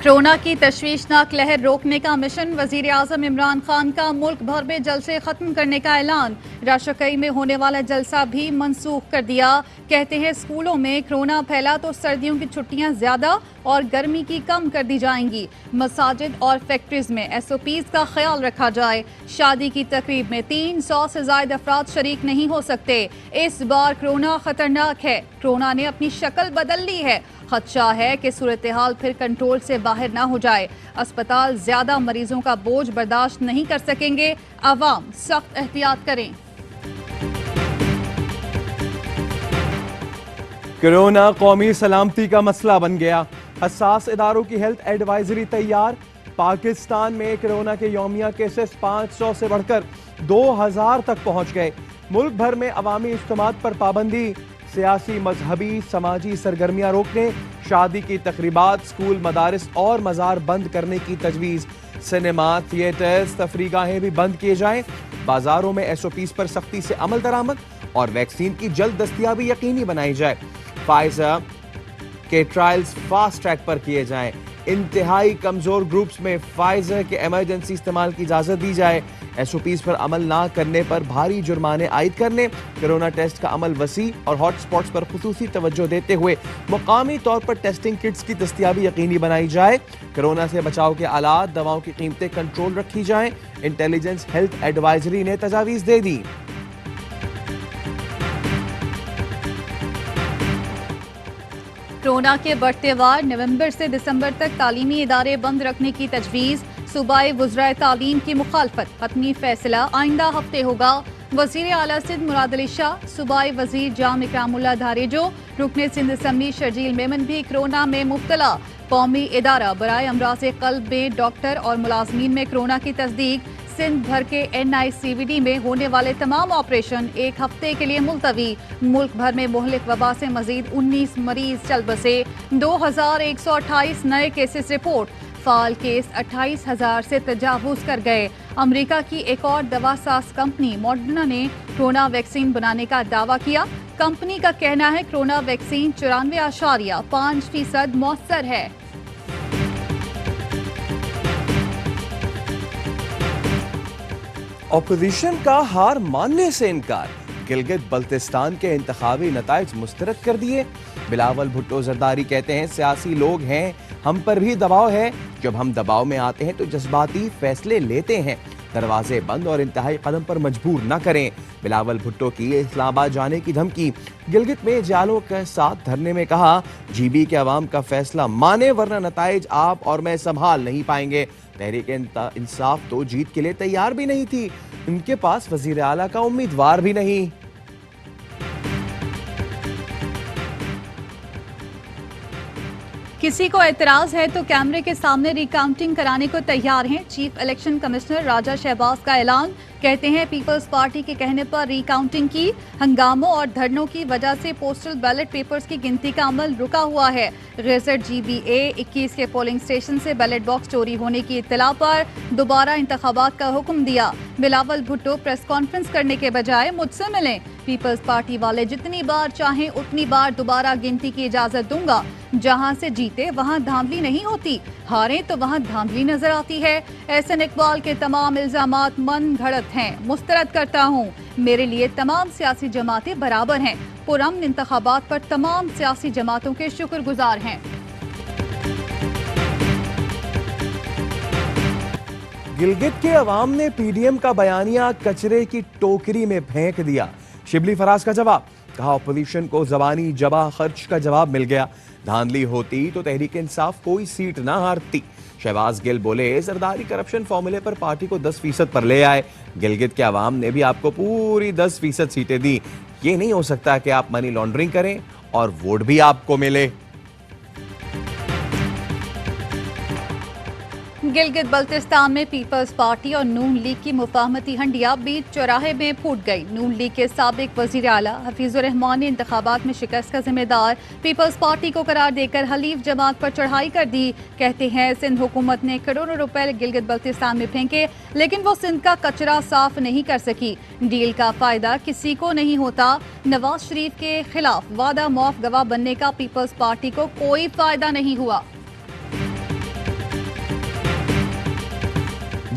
Corona की तशवीशनाक लहर रोकने का मिशन। वजीर आजम इमरान खान का मुल्क भर में जलसे खत्म करने का ऐलान। राशकई में होने वाला जलसा भी मनसूख कर दिया। कहते हैं स्कूलों में कोरोना फैला तो सर्दियों की छुट्टियां ज्यादा और गर्मी की कम कर दी जाएंगी। मसाजिद और फैक्ट्रीज में SOPs का ख्याल रखा जाए। शादी की तकरीब में 300 से ज्यादा अफराद शरीक नहीं हो सकते। इस बार कोरोना खतरनाक है। कोरोना ने अपनी शक्ल बदल ली है। खदशा है कि सूरत हाल फिर कंट्रोल से बाहर ना हो जाए। अस्पताल ज्यादा मरीजों का बोझ बर्दाश्त नहीं कर सकेंगे। आवाम सख्त एहतियात करें। कोरोना कौमी सलामती का मसला बन गया। हसास इदारों की हेल्थ एडवाइजरी तैयार। पाकिस्तान में कोरोना के यौमिया केसेस 500 से बढ़कर 2000 तक पहुंच गए। मुल्क भर में अवामी इज्तिमात पर पाबंदी। सियासी, मजहबी, समाजी सरगर्मियां रोकने, शादी की तकरीबात, स्कूल, मदारिस और मजार बंद करने की तजवीज़। सिनेमा, थिएटर्स, तफरीगाहें भी बंद किए जाएं। बाजारों में SOPs पर सख्ती से अमल दरामद और वैक्सीन की जल्द दस्तयाबी यकीनी बनाई जाए। फाइजर के ट्रायल्स फास्ट ट्रैक पर किए जाएं। इंतहाई कमजोर ग्रुप्स में फाइजर के इमरजेंसी इस्तेमाल की इजाजत दी जाए। SOPs पर अमल ना करने पर भारी जुर्माने आयद करने। कोरोना टेस्ट का अमल वसी और हॉटस्पॉट्स पर खुसूसी तवज्जो देते हुए मुकामी तौर पर टेस्टिंग किट्स की दस्तयाबी यकीनी बनाई जाए। कोरोना से बचाव के आलात, दवाओं की कीमतें कंट्रोल रखी जाएं। इंटेलिजेंस हेल्थ एडवाइजरी ने तजावीज दे दी। कोरोना के बढ़ते वार, नवंबर से दिसंबर तक तालीमी इदारे बंद रखने की तजवीज़। सूबाई वज़राए तालीम की मुखालफत। हतमी फैसला आइंदा हफ्ते होगा। वज़ीर आला सिंध मुराद अली शाह, सूबाई वज़ीर जाम इकरामुल्लाह धारेजो, रुकने सिंध असम्बली शर्जील मेमन भी कोरोना में मुब्तला। कौमी इदारा बराए अमराज़ क़ल्ब में डॉक्टर और मुलाजमीन में कोरोना की तस्दीक। सिंध भर के NICVD में होने वाले तमाम ऑपरेशन एक हफ्ते के लिए मुलतवी। मुल्क भर में मुहलिक वबा से मजीद 19 मरीज चल बसे। 2128 नए केसेस रिपोर्ट। फाल केस 28,000 से तजावुज कर गए। अमेरिका की एक और दवा साज कंपनी मॉडर्ना ने कोरोना वैक्सीन बनाने का दावा किया। कंपनी का कहना है कोरोना वैक्सीन 94.5% मौसर है। ऑपोजिशन का हार मानने से इनकार। गिलगित बल्तिस्तान के इंतखाबी नताइज मुस्तरद कर दिए। बिलावल भुट्टो जरदारी कहते हैं सियासी लोग हैं, हम पर भी दबाव है। जब हम दबाव में आते हैं तो जज्बाती फैसले लेते हैं। दरवाजे बंद और इंतहाई कदम पर मजबूर न करें। बिलावल भुट्टो की इस्लामाबाद जाने की धमकी। गिलगित में जालों के साथ धरने में कहा, GB के अवाम का फैसला माने वरना नताइज आप और मैं संभाल नहीं पाएंगे। तहरीक इंसाफ तो जीत के लिए तैयार भी नहीं थी। उनके पास वजीर आला का उम्मीदवार भी नहीं। किसी को एतराज है तो कैमरे के सामने रिकाउंटिंग कराने को तैयार हैं। चीफ इलेक्शन कमिश्नर राजा शहबाज का ऐलान। कहते हैं पीपल्स पार्टी के कहने पर रिकाउंटिंग की। हंगामों और धरनों की वजह से पोस्टल बैलेट पेपर्स की गिनती का अमल रुका हुआ है। गैजेट GBA 21 के पोलिंग स्टेशन से बैलेट बॉक्स चोरी होने की इत्तला पर दोबारा इंतखाबात का हुक्म दिया। बिलावल भुट्टो प्रेस कॉन्फ्रेंस करने के बजाय मुझसे मिलें। पीपल्स पार्टी वाले जितनी बार चाहें उतनी बार दोबारा गिनती की इजाजत दूंगा। जहां से जीते वहां धांधली नहीं होती, हारे तो वहां धांधली नजर आती है। एहसन इकबाल के तमाम इल्जामात मन घड़त हैं, मुस्तरद करता हूं। मेरे लिए तमाम सियासी जमातें बराबर हैं। पुरअमन इंतखाबात पर तमाम सियासी जमातों के शुक्रगुजार हैं। गिलगित के अवाम ने PDM का बयानिया कचरे की टोकरी में फेंक दिया। शिबली फराज का जवाब। कहा अपोजिशन को जबानी जबा खर्च का जवाब मिल गया। धांधली होती तो तहरीक इंसाफ कोई सीट ना हारती। शहबाज गिल बोले जरदारी करप्शन फॉर्मूले पर पार्टी को 10% पर ले आए। गिलगित के अवाम ने भी आपको पूरी 10% सीटें दी। ये नहीं हो सकता कि आप मनी लॉन्ड्रिंग करें और वोट भी आपको मिले। गिलगित बल्तिस्तान में पीपल्स पार्टी और नून लीग की मुफाहमती हंडिया बीच चौराहे में फूट गई। नून लीग के साबिक वजीर आला हफीजुर रहमान ने इंतखाबात में शिकस्त का जिम्मेदार पीपल्स पार्टी को करार देकर हलीफ जमात पर चढ़ाई कर दी। कहते हैं सिंध हुकूमत ने करोड़ों रुपए गिलगित बल्तिस्तान में फेंके, लेकिन वो सिंध का कचरा साफ नहीं कर सकी। डील का फायदा किसी को नहीं होता। नवाज शरीफ के खिलाफ वादा मौफ गवाह बनने का पीपल्स पार्टी को कोई फायदा नहीं हुआ।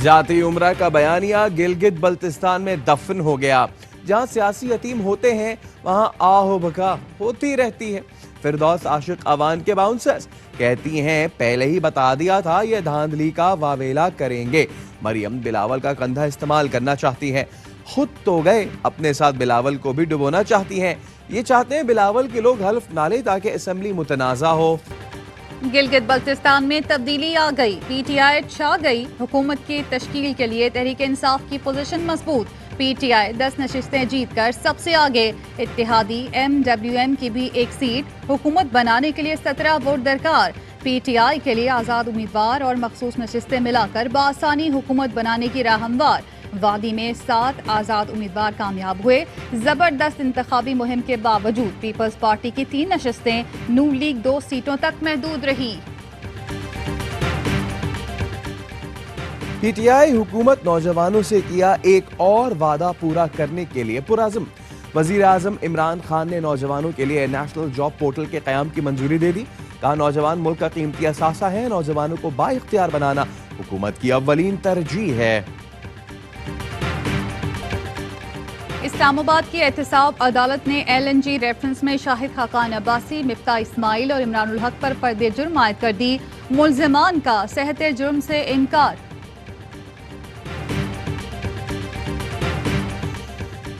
जाती उम्रा का बयानिया गिलगित बल्तिस्तान में दफन हो गया। जहां सियासी यतीम होते हैं वहां आहो भका होती रहती है। फिरदौस आशिक अवान के बाउंसर्स कहती हैं पहले ही बता दिया था ये धांधली का वावेला करेंगे। मरियम बिलावल का कंधा इस्तेमाल करना चाहती हैं, खुद तो गए अपने साथ बिलावल को भी डुबोना चाहती हैं। ये चाहते हैं बिलावल के लोग हल्फ ना लें ताकि असेंबली मुतनाज़ा हो। गिलगित बल्तिस्तान में तब्दीली आ गई, पीटीआई छा गई। हुकूमत की तश्कील के लिए तहरीक इंसाफ की पोजीशन मजबूत। पीटीआई 10 नशिस्तें जीतकर सबसे आगे। इत्तेहादी MWM की भी एक सीट। हुकूमत बनाने के लिए 17 वोट दरकार। पीटीआई के लिए आज़ाद उम्मीदवार और मखसूस नशिस्तें मिलाकर बआसानी हुकूमत बनाने की राह हमवार। वादी में 7 आज़ाद उम्मीदवार कामयाब हुए। जबरदस्त इंतखाबी मुहिम के बावजूद पीपल्स पार्टी की 3 नशिस्तें, नून लीग 2 सीटों तक महदूद रही। पीटीआई हुकूमत नौजवानों से किया एक और वादा पूरा करने के लिए पुरअज़्म। वज़ीर आज़म इमरान खान ने नौजवानों के लिए नेशनल जॉब पोर्टल के क़याम की मंजूरी दे दी। कहा नौजवान मुल्क का कीमती असासा है, नौजवानों को बाइख्तियार बनाना हुकूमत की अव्वलीन तरजीह है। इस्लामाबाद की एहतसाब अदालत ने LNG रेफरेंस में शाहिद खाकान अब्बासी, मिफ्ता इस्माइल और इमरानुल हक पर फर्द जुर्म आयद कर दी। मुल्जिमान का सहत जुर्म से इनकार।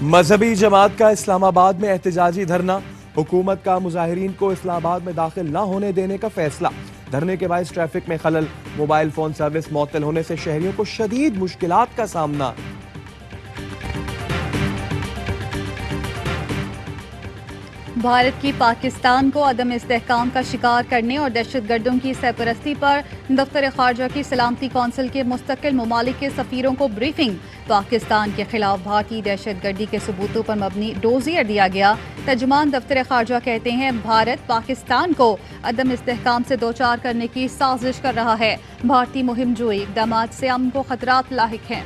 मजहबी जमात का इस्लामाबाद में एहतजाजी धरना। हुकूमत का मुजाहिरीन को इस्लामाबाद में दाखिल न होने देने का फैसला। धरने के बायस ट्रैफिक में खलल, मोबाइल फोन सर्विस मुअत्तल होने से शहरियों को शदीद मुश्किलात का सामना। भारत की पाकिस्तान को अदम इस्तेहकाम का शिकार करने और दहशतगर्दों की सरपरस्ती पर दफ्तर खारजा की सलामती कौंसिल के मुस्तकिल ममालिक के सफीरों को ब्रीफिंग। पाकिस्तान के खिलाफ भारतीय दहशतगर्दी के सबूतों पर मबनी डोजियर दिया गया। तर्जुमान दफ्तर खारजा कहते हैं भारत पाकिस्तान को अदम इस्तेहकाम से दोचार करने की साजिश कर रहा है। भारतीय मुहिम जोई इक़दामात से अमन को खतरात लाहिक हैं।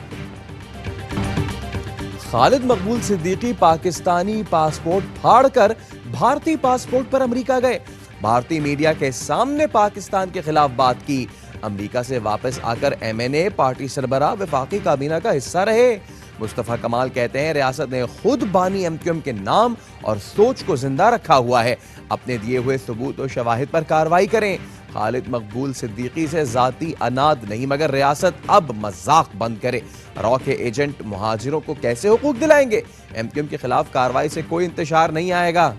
खालिद मकबूल सिद्दीकी पाकिस्तानी पासपोर्ट फाड़कर भारतीय पासपोर्ट पर अमेरिका गए। भारतीय मीडिया के सामने पाकिस्तान के खिलाफ बात की। अमेरिका से वापस आकर MNA पार्टी सरबराह वफाकी काबीना का हिस्सा रहे। मुस्तफा कमाल कहते हैं रियासत ने खुद बानी MQM के नाम और सोच को जिंदा रखा हुआ है। अपने दिए हुए सबूत और शवाहिद पर कार्रवाई करें। खालिद मकबूल सिद्दीकी से जाती अनाद नहीं मगर रियासत अब मजाक बंद करे। रॉ के एजेंट मुहाजिरों को कैसे हुकूक दिलाएंगे? MQM के खिलाफ कार्रवाई से कोई इंतशार नहीं आएगा।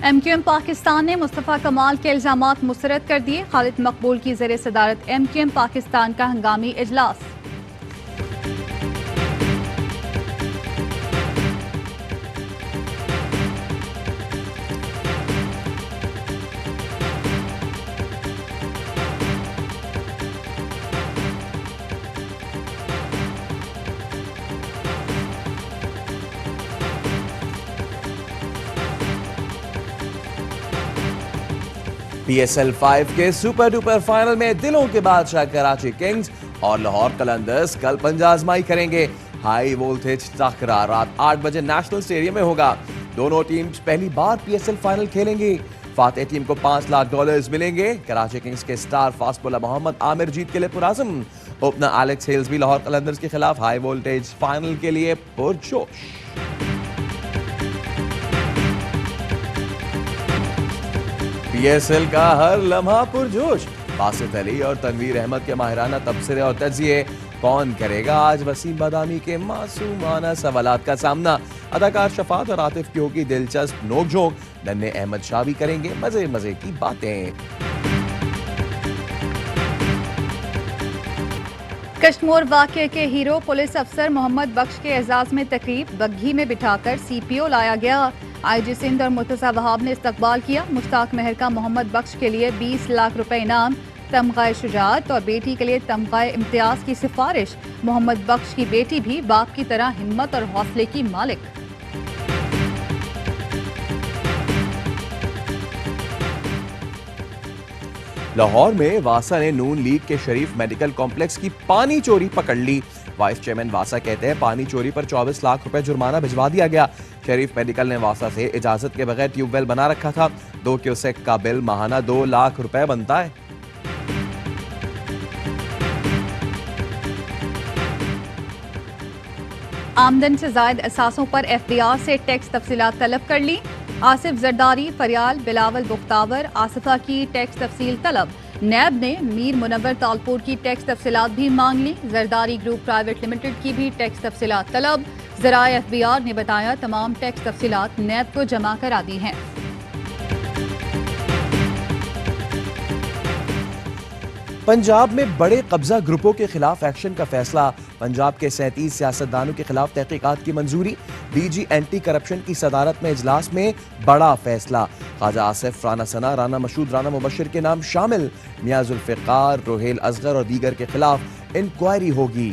MQM पाकिस्तान ने मुस्तफा कमाल के इल्जामात मुस्तरद कर दिए। खालिद मकबूल की ज़ेर सदारत MQM पाकिस्तान का हंगामी इजलास। PSL 5 के सुपर डुपर फाइनल में दिलों के बादशाह कराची किंग्स और लाहौर कलंदर्स कल पंजा आजमाई करेंगे। हाई वोल्टेज टकरा रात 8 बजे नेशनल स्टेडियम में होगा। दोनों टीम्स पहली बार PSL फाइनल खेलेंगी। फातेह टीम को $5 लाख मिलेंगे। कराची किंग्स के star fast bowler Mohammad Amir जीत के लिए पुरअज़्म। ओपनर एलेक्स हेल्स भी लाहौर कलंदर्स के खिलाफ हाई वोल्टेज फाइनल के लिए पुरजोश। PSL का हर लम्हा पुरजोश। बासित अली और तनवीर अहमद के माहिराना तबसरे और तज्जिए। कौन करेगा आज वसीम बादामी के मासूमाना सवालात का सामना? अदाकार शफात और आतिफ की होगी दिलचस्प नोकझोंक। नन्हे अहमद शाह भी करेंगे मजे मजे की बातें। कश्तमोर वाक़े के हीरो पुलिस अफसर मोहम्मद बख्श के एजाज में तकरीब। बग्घी में बिठाकर CPO लाया गया। IG सिंध और मुर्तज़ा वहाब ने इस्तकबाल किया। मुश्ताक मेहर का मोहम्मद बख्श के लिए $20 लाख इनाम। तमग़ा शुजाअत और बेटी के लिए तमग़ा इम्तियाज की सिफारिश। मोहम्मद बख्श की बेटी भी बाप की तरह हिम्मत और हौसले की मालिक। लाहौर में वासा ने नून लीग के शरीफ मेडिकल कॉम्प्लेक्स की पानी चोरी पकड़ ली। वाइस चेयरमैन वासा कहते हैं पानी चोरी पर $24 लाख जुर्माना भिजवा दिया गया। शरीफ मेडिकल ने वासा से इजाजत के बगैर ट्यूबवेल बना रखा था। 2 क्यूसेक का बिल माहाना $2 लाख बनता है। आमदन से जायद असासों पर एफबीआर से टैक्स तफसीलात तलब कर ली। आसिफ जरदारी, फरियाल, बिलावल बुख्तावर, आसिफा की टैक्स तफसील तलब। नैब ने मीर मुनव्वर तालपुर की टैक्स तफसीलात भी मांग ली। जरदारी ग्रुप प्राइवेट लिमिटेड की भी टैक्स तफसीलात तलब। ज़राए एफबीआर ने बताया तमाम टैक्स तफसीलात नैब को जमा करा दी हैं। पंजाब में बड़े कब्जा ग्रुपों के खिलाफ एक्शन का फैसला। पंजाब के 37 सियासतदानों के खिलाफ तहकीकात की मंजूरी। डीजी एंटी करप्शन की सदारत में इजलास में बड़ा फैसला। ख्वाजा आसिफ, राना सना, राना मशूद, राना मुबशिर के नाम शामिल। मियां जुल्फिकार, रोहेल असगर और दीगर के खिलाफ इंक्वायरी होगी।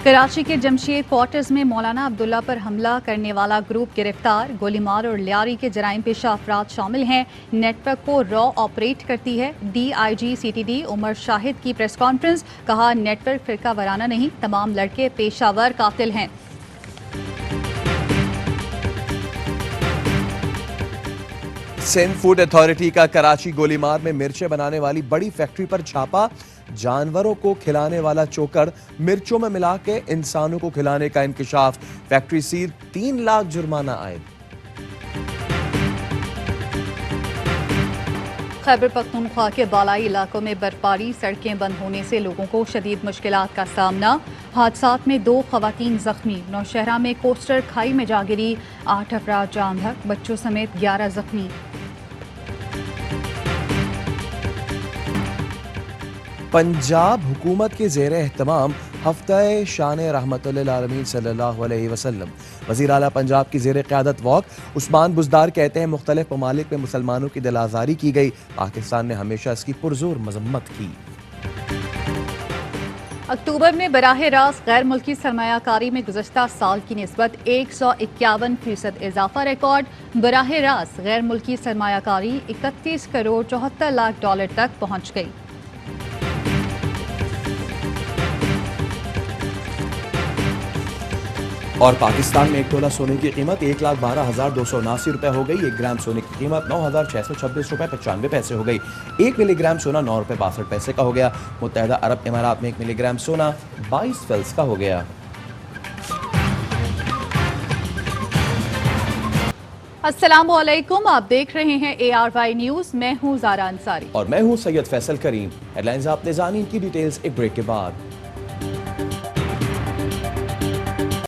कराची के जमशेद क्वार्टर्स में मौलाना अब्दुल्ला पर हमला करने वाला ग्रुप गिरफ्तार। गोलीमार और लियारी के जराइम पेशा अफराद शामिल हैं। नेटवर्क को रॉ ऑपरेट करती है। DIG CTD उमर शाहिद की प्रेस कॉन्फ्रेंस, कहा नेटवर्क फिरका वराना नहीं, तमाम लड़के पेशावर कातिल हैं। सिंध फूड अथॉरिटी का कराची गोलीमार में मिर्चें बनाने वाली बड़ी फैक्ट्री पर छापा। जानवरों को खिलाने वाला चोकर मिर्चों में मिला के इंसानों को खिलाने का इंकिशाफ। फैक्ट्री सील, 3 लाख जुर्माना आयद। खैबर पख्तूनख्वा के बालाई इलाकों में बर्फबारी, सड़कें बंद होने से लोगों को शदीद मुश्किलात का सामना। हादसात में 2 खवातीन जख्मी। नौशहरा में कोस्टर खाई में जा गिरी, 8 अफराद जान बहक, बच्चों समेत 11 जख्मी। पंजाब हुकूमत के ज़ेर एहतमाम हफ्ता-ए शान रहमतुल्लिल आलमीन सल्लल्लाहु अलैहि वसल्लम। वज़ीर आला पंजाब की ज़ेर क़यादत वॉक उस्मान बुज़दार कहते हैं मुख्तलिफ ममालिक में मुसलमानों की दिल आज़ारी की गई। पाकिस्तान ने हमेशा इसकी पुरज़ोर मज़म्मत की। अक्टूबर में बराह रास्त गैर मुल्की सरमायाकारी में गुज़श्ता साल की निस्बत 151% इजाफा रिकॉर्ड। बराह रास्त गैर मुल्की सरमायाकारी 31 करोड़ 74 लाख डॉलर तक पहुँच गई। और पाकिस्तान में 1 तोला सोने की कीमत 1,12,279 रुपए हो गई। 1 ग्राम सोने की कीमत 9,626 रुपए 95 पैसे हो गई। 1 मिलीग्राम सोना 9 रुपए 62 पैसे का हो गया। मुत्तहदा अरब इमारात में 1 मिलीग्राम सोना 22 फेल्स का हो गया। अस्सलामुअलैकुम, आप देख रहे हैं ARY न्यूज़। मैं हूँ ज़ारा अंसारी और मैं हूँ सैयद फैसल करीम। हेडलाइंस आपने जानी, इनकी डिटेल्स एक ब्रेक के बाद।